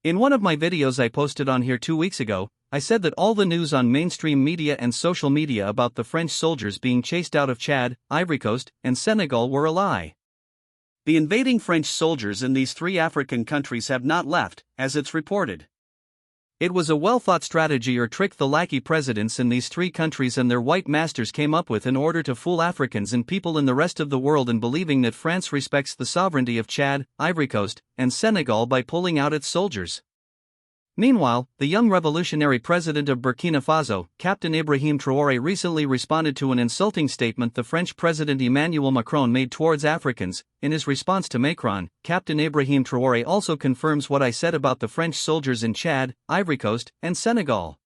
In one of my videos I posted on here 2 weeks ago, I said that all the news on mainstream media and social media about the French soldiers being chased out of Chad, Ivory Coast, and Senegal were a lie. The invading French soldiers in these 3 African countries have not left, as it's reported. It was a well-thought strategy or trick the lackey presidents in these 3 countries and their white masters came up with in order to fool Africans and people in the rest of the world in believing that France respects the sovereignty of Chad, Ivory Coast, and Senegal by pulling out its soldiers. Meanwhile, the young revolutionary president of Burkina Faso, Captain Ibrahim Traoré, recently responded to an insulting statement the French President Emmanuel Macron made towards Africans. In his response to Macron, Captain Ibrahim Traoré also confirms what I said about the French soldiers in Chad, Ivory Coast, and Senegal.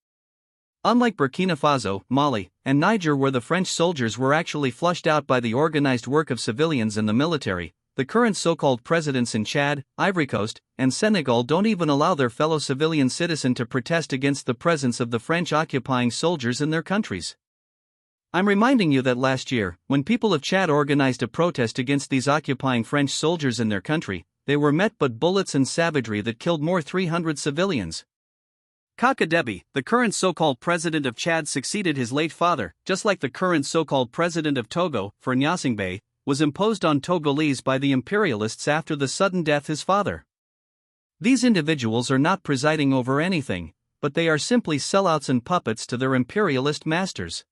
Unlike Burkina Faso, Mali, and Niger, where the French soldiers were actually flushed out by the organized work of civilians and the military, the current so-called presidents in Chad, Ivory Coast, and Senegal don't even allow their fellow civilian citizen to protest against the presence of the French occupying soldiers in their countries. I'm reminding you that last year, when people of Chad organized a protest against these occupying French soldiers in their country, they were met by bullets and savagery that killed more 300 civilians. Kaka Deby, the current so-called president of Chad, succeeded his late father, just like the current so-called president of Togo, Gnassingbé, was imposed on Togolese by the imperialists after the sudden death of his father. These individuals are not presiding over anything, but they are simply sellouts and puppets to their imperialist masters.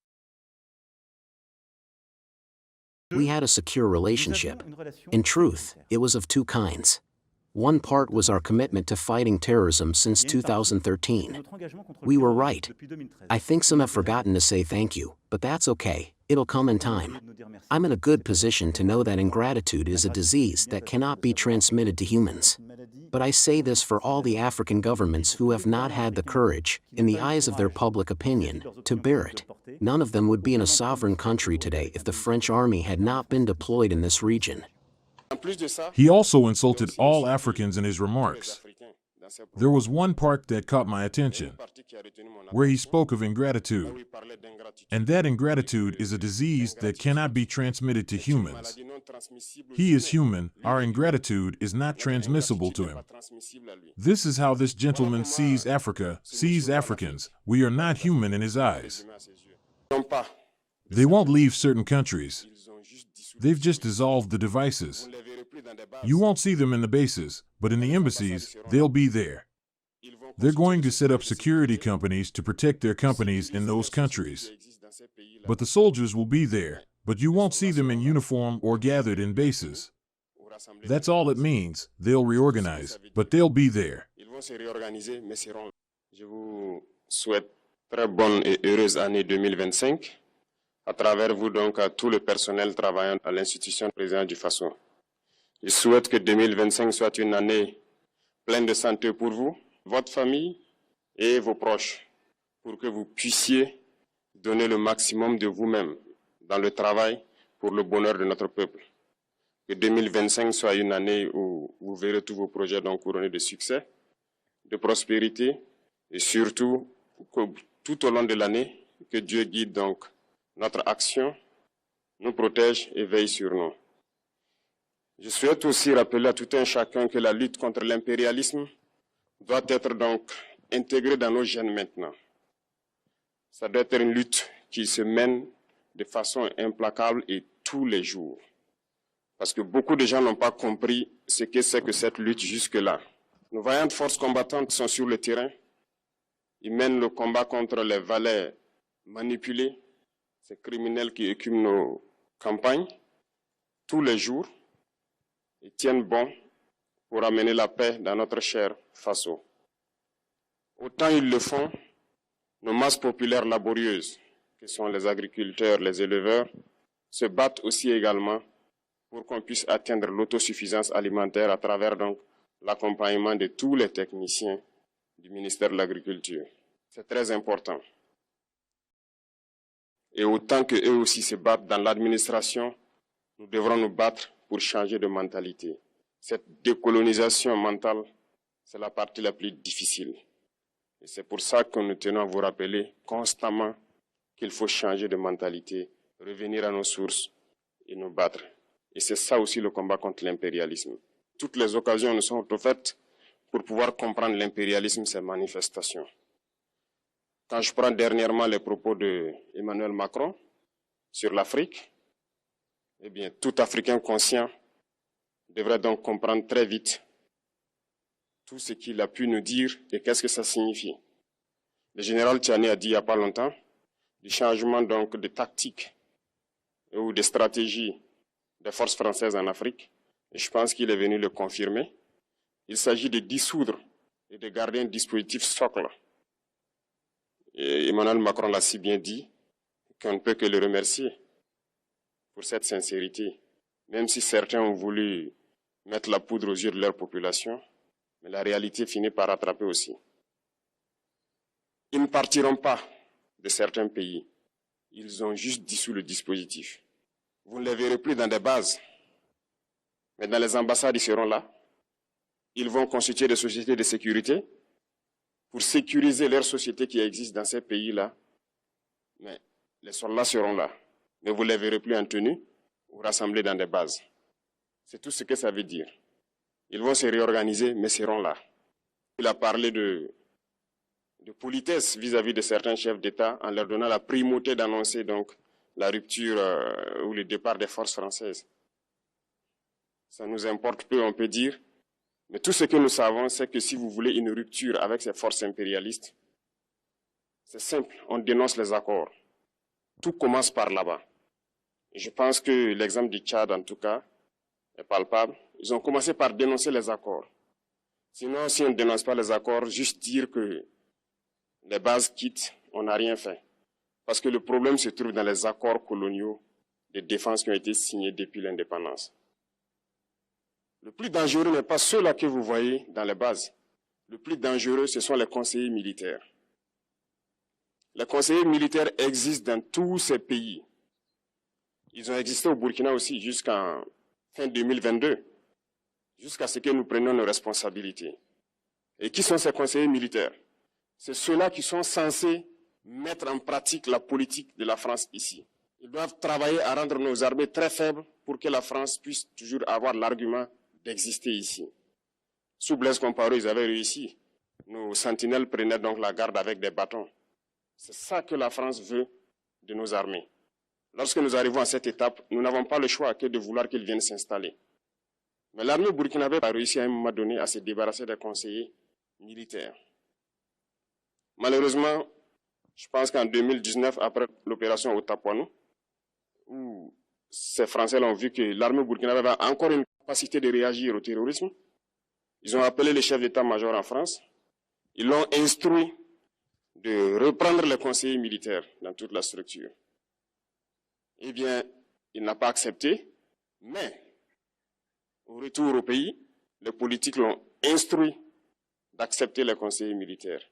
We had a secure relationship. In truth, it was of 2 kinds. One part was our commitment to fighting terrorism since 2013. We were right. I think some have forgotten to say thank you, but that's okay, it'll come in time. I'm in a good position to know that ingratitude is a disease that cannot be transmitted to humans. But I say this for all the African governments who have not had the courage, in the eyes of their public opinion, to bear it. None of them would be in a sovereign country today if the French army had not been deployed in this region. He also insulted all Africans in his remarks. There was one part that caught my attention, where he spoke of ingratitude. And that ingratitude is a disease that cannot be transmitted to humans. He is human, our ingratitude is not transmissible to him. This is how this gentleman sees Africa, sees Africans. We are not human in his eyes. They won't leave certain countries. They've just dissolved the devices. You won't see them in the bases, but in the embassies, they'll be there. They're going to set up security companies to protect their companies in those countries. But the soldiers will be there, but you won't see them in uniform or gathered in bases. That's all it means. They'll reorganize, but they'll be there. Je vous souhaite très bonne et heureuse année 2025. À travers vous donc à tout le personnel travaillant à l'institution présidente du Faso. Je souhaite que 2025 soit une année pleine de santé pour vous, votre famille et vos proches, pour que vous puissiez donner le maximum de vous-même dans le travail pour le bonheur de notre peuple. Que 2025 soit une année où vous verrez tous vos projets donc couronnés de succès, de prospérité et surtout que tout au long de l'année, que Dieu guide donc notre action, nous protège et veille sur nous. Je souhaite aussi rappeler à tout un chacun que la lutte contre l'impérialisme doit être donc intégrée dans nos gènes maintenant. Ça doit être une lutte qui se mène de façon implacable et tous les jours. Parce que beaucoup de gens n'ont pas compris ce que c'est que cette lutte jusque-là. Nos vaillantes forces combattantes sont sur le terrain. Ils mènent le combat contre les valets manipulés, ces criminels qui écument nos campagnes tous les jours et tiennent bon pour amener la paix dans notre cher Faso. Autant ils le font, nos masses populaires laborieuses, que sont les agriculteurs, les éleveurs, se battent aussi également pour qu'on puisse atteindre l'autosuffisance alimentaire à travers donc l'accompagnement de tous les techniciens du ministère de l'Agriculture. C'est très important. Et autant qu'eux aussi se battent dans l'administration, nous devrons nous battre pour changer de mentalité. Cette décolonisation mentale, c'est la partie la plus difficile. Et c'est pour ça que nous tenons à vous rappeler constamment qu'il faut changer de mentalité, revenir à nos sources et nous battre. Et c'est ça aussi le combat contre l'impérialisme. Toutes les occasions nous sont offertes pour pouvoir comprendre l'impérialisme, ces manifestations. Quand je prends dernièrement les propos d'Emmanuel Macron sur l'Afrique, eh bien, tout Africain conscient devrait donc comprendre très vite tout ce qu'il a pu nous dire et qu'est-ce que ça signifie. Le général Tchiani a dit il n'y a pas longtemps du changement donc de tactique ou de stratégie des forces françaises en Afrique. Et je pense qu'il est venu le confirmer. Il s'agit de dissoudre et de garder un dispositif socle. Et Emmanuel Macron l'a si bien dit qu'on ne peut que le remercier pour cette sincérité. Même si certains ont voulu mettre la poudre aux yeux de leur population, mais la réalité finit par rattraper aussi. Ils ne partiront pas de certains pays. Ils ont juste dissous le dispositif. Vous ne les verrez plus dans des bases, mais dans les ambassades, ils seront là. Ils vont constituer des sociétés de sécurité pour sécuriser leurs sociétés qui existent dans ces pays-là. Mais les soldats seront là. Mais vous ne les verrez plus en tenue ou rassemblés dans des bases. C'est tout ce que ça veut dire. Ils vont se réorganiser, mais seront là. Il a parlé de politesse vis-à-vis de certains chefs d'État en leur donnant la primauté d'annoncer donc la rupture ou le départ des forces françaises. Ça nous importe peu, on peut dire. Mais tout ce que nous savons, c'est que si vous voulez une rupture avec ces forces impérialistes, c'est simple, on dénonce les accords. Tout commence par là-bas. Et je pense que l'exemple du Tchad, en tout cas, est palpable. Ils ont commencé par dénoncer les accords. Sinon, si on ne dénonce pas les accords, juste dire que les bases quittent, on n'a rien fait. Parce que le problème se trouve dans les accords coloniaux de défense qui ont été signés depuis l'indépendance. Le plus dangereux n'est pas ceux-là que vous voyez dans les bases. Le plus dangereux, ce sont les conseillers militaires. Les conseillers militaires existent dans tous ces pays. Ils ont existé au Burkina aussi jusqu'en fin 2022, jusqu'à ce que nous prenions nos responsabilités. Et qui sont ces conseillers militaires? C'est ceux-là qui sont censés mettre en pratique la politique de la France ici. Ils doivent travailler à rendre nos armées très faibles pour que la France puisse toujours avoir l'argument d'exister ici. Sous Blaise Compaoré, ils avaient réussi. Nos sentinelles prenaient donc la garde avec des bâtons. C'est ça que la France veut de nos armées. Lorsque nous arrivons à cette étape, nous n'avons pas le choix que de vouloir qu'ils viennent s'installer. Mais l'armée burkinabé a réussi à un moment donné à se débarrasser des conseillers militaires. Malheureusement, je pense qu'en 2019, après l'opération Otapuano, où ces Français ont vu que l'armée burkinabé avait encore une capacité de réagir au terrorisme, ils ont appelé les chefs d'état-major en France, ils l'ont instruit de reprendre les conseillers militaires dans toute la structure. Eh bien, il n'a pas accepté, mais au retour au pays, les politiques l'ont instruit d'accepter les conseillers militaires.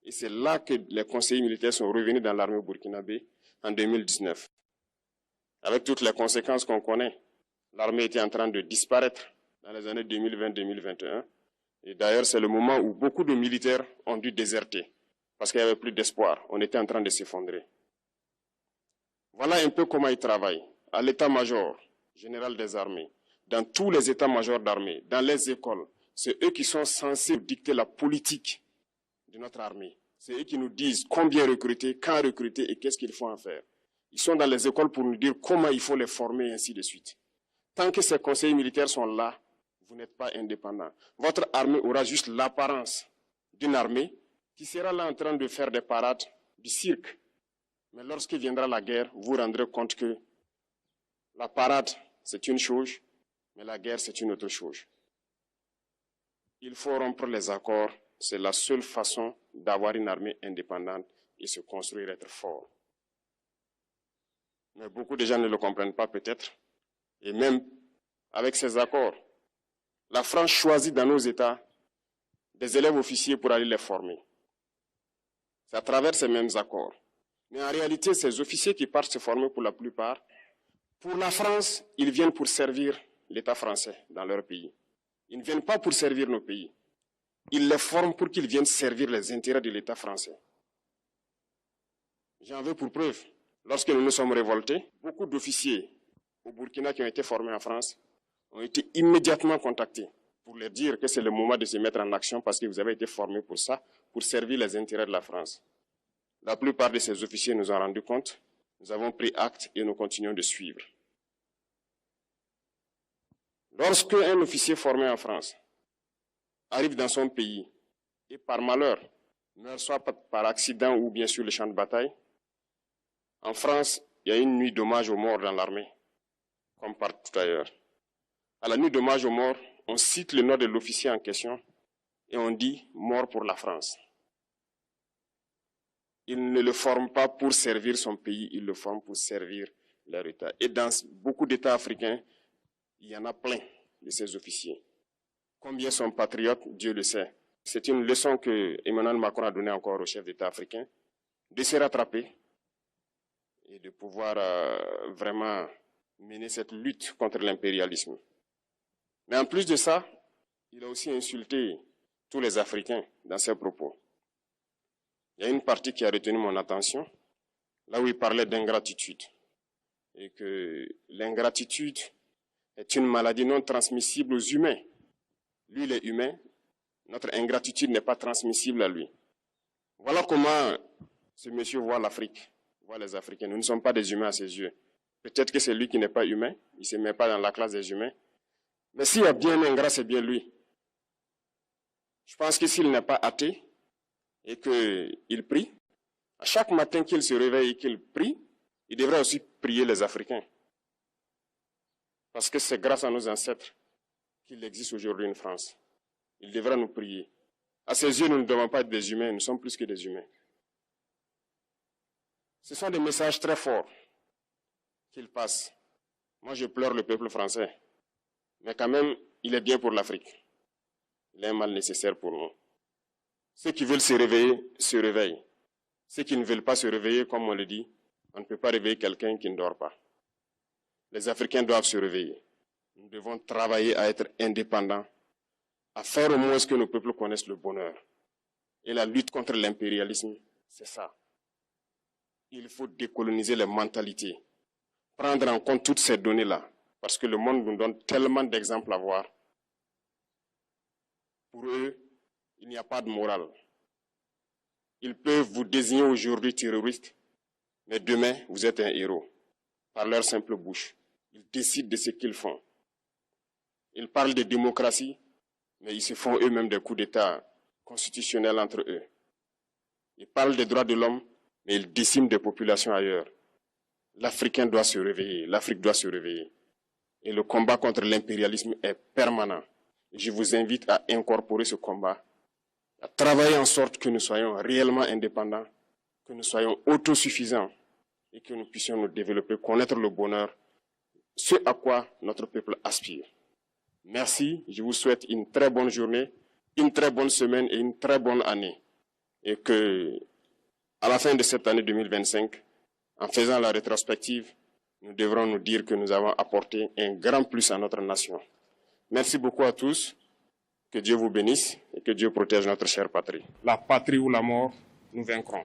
Et c'est là que les conseillers militaires sont revenus dans l'armée burkinabé en 2019. Avec toutes les conséquences qu'on connaît, l'armée était en train de disparaître dans les années 2020-2021. Et d'ailleurs, c'est le moment où beaucoup de militaires ont dû déserter parce qu'il n'y avait plus d'espoir. On était en train de s'effondrer. Voilà un peu comment ils travaillent. À l'état-major général des armées, dans tous les états-majors d'armée, dans les écoles, c'est eux qui sont censés dicter la politique de notre armée. C'est eux qui nous disent combien recruter, quand recruter et qu'est-ce qu'il faut en faire. Ils sont dans les écoles pour nous dire comment il faut les former et ainsi de suite. Tant que ces conseillers militaires sont là, vous n'êtes pas indépendant. Votre armée aura juste l'apparence d'une armée qui sera là en train de faire des parades, du cirque. Mais lorsque viendra la guerre, vous vous rendrez compte que la parade, c'est une chose, mais la guerre, c'est une autre chose. Il faut rompre les accords. C'est la seule façon d'avoir une armée indépendante et se construire, être fort. Mais beaucoup de gens ne le comprennent pas peut-être. Et même avec ces accords, la France choisit dans nos États des élèves officiers pour aller les former. C'est à travers ces mêmes accords. Mais en réalité, ces officiers qui partent se former pour la plupart, pour la France, ils viennent pour servir l'État français dans leur pays. Ils ne viennent pas pour servir nos pays. Ils les forment pour qu'ils viennent servir les intérêts de l'État français. J'en veux pour preuve. Lorsque nous nous sommes révoltés, beaucoup d'officiers au Burkina qui ont été formés en France ont été immédiatement contactés pour leur dire que c'est le moment de se mettre en action parce que vous avez été formés pour ça, pour servir les intérêts de la France. La plupart de ces officiers nous ont rendu compte, nous avons pris acte et nous continuons de suivre. Lorsque un officier formé en France arrive dans son pays et par malheur meurt soit par accident ou bien sur le champ de bataille, en France, il y a une nuit d'hommage aux morts dans l'armée, comme partout ailleurs. À la nuit d'hommage aux morts, on cite le nom de l'officier en question et on dit « mort pour la France ». Il ne le forme pas pour servir son pays, il le forme pour servir leur État. Et dans beaucoup d'États africains, il y en a plein de ces officiers. Combien sont patriotes, Dieu le sait. C'est une leçon que Emmanuel Macron a donnée encore aux chefs d'État africains, de se rattraper et de pouvoir vraiment mener cette lutte contre l'impérialisme. Mais en plus de ça, il a aussi insulté tous les Africains dans ses propos. Il y a une partie qui a retenu mon attention, là où il parlait d'ingratitude. Et que l'ingratitude est une maladie non transmissible aux humains. Lui, il est humain, notre ingratitude n'est pas transmissible à lui. Voilà comment ce monsieur voit l'Afrique, voit les Africains. Nous ne sommes pas des humains à ses yeux. Peut-être que c'est lui qui n'est pas humain, il ne se met pas dans la classe des humains. Mais s'il y a bien un ingrat, c'est bien lui. Je pense que s'il n'est pas athée et qu'il prie, à chaque matin qu'il se réveille et qu'il prie, il devrait aussi prier les Africains. Parce que c'est grâce à nos ancêtres qu'il existe aujourd'hui une France. Il devra nous prier. À ses yeux, nous ne devons pas être des humains, nous sommes plus que des humains. Ce sont des messages très forts qu'il passe. Moi, je pleure le peuple français. Mais quand même, il est bien pour l'Afrique. Il est un mal nécessaire pour nous. Ceux qui veulent se réveiller, se réveillent. Ceux qui ne veulent pas se réveiller, comme on le dit, on ne peut pas réveiller quelqu'un qui ne dort pas. Les Africains doivent se réveiller. Nous devons travailler à être indépendants, à faire au moins ce que nos peuples connaissent le bonheur. Et la lutte contre l'impérialisme, c'est ça. Il faut décoloniser les mentalités, prendre en compte toutes ces données-là, parce que le monde nous donne tellement d'exemples à voir. Pour eux, il n'y a pas de morale. Ils peuvent vous désigner aujourd'hui terroriste, mais demain, vous êtes un héros, par leur simple bouche. Ils décident de ce qu'ils font. Ils parlent de démocratie, mais ils se font eux-mêmes des coups d'État constitutionnels entre eux. Ils parlent des droits de l'homme, mais ils déciment des populations ailleurs. L'Africain doit se réveiller, l'Afrique doit se réveiller. Et le combat contre l'impérialisme est permanent. Et je vous invite à incorporer ce combat, à travailler en sorte que nous soyons réellement indépendants, que nous soyons autosuffisants et que nous puissions nous développer, connaître le bonheur, ce à quoi notre peuple aspire. Merci, je vous souhaite une très bonne journée, une très bonne semaine et une très bonne année. Et que, à la fin de cette année 2025, en faisant la rétrospective, nous devrons nous dire que nous avons apporté un grand plus à notre nation. Merci beaucoup à tous, que Dieu vous bénisse et que Dieu protège notre chère patrie. La patrie ou la mort, nous vaincrons.